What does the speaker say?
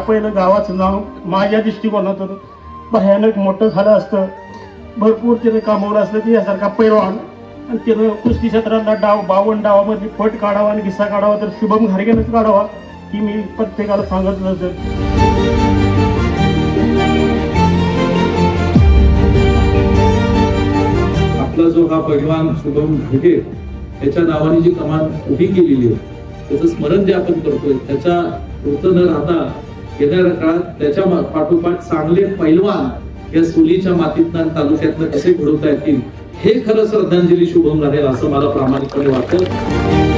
पहिलं गावाचं नाव माझ्या दृष्टिकोनातून भयानक मोठं झालं असतं. भरपूर त्यानं कामावलं असलं की यासारखा पैलवान आणि त्यानं कुस्ती क्षेत्राला 52 डावामध्ये पट काढावा आणि किस्सा काढावा तर शुभम घारगेनंच काढावा ही मी प्रत्येकाला सांगितलं होतं. आपला जो हा पैलवान शुभम घारगे त्याच्या नावाने जी कमान उभी केलेली आहे त्याचं स्मरण जे आपण करतोय त्याच्या होत न राहता येणाऱ्या काळात त्याच्या पाठोपाठ चांगले पैलवान या सोलीच्या मातीतनं तालुक्यातनं कसे घडवता येतील हे खरं श्रद्धांजली शुभम राहील असं मला प्रामाणिकपणे वाटतं.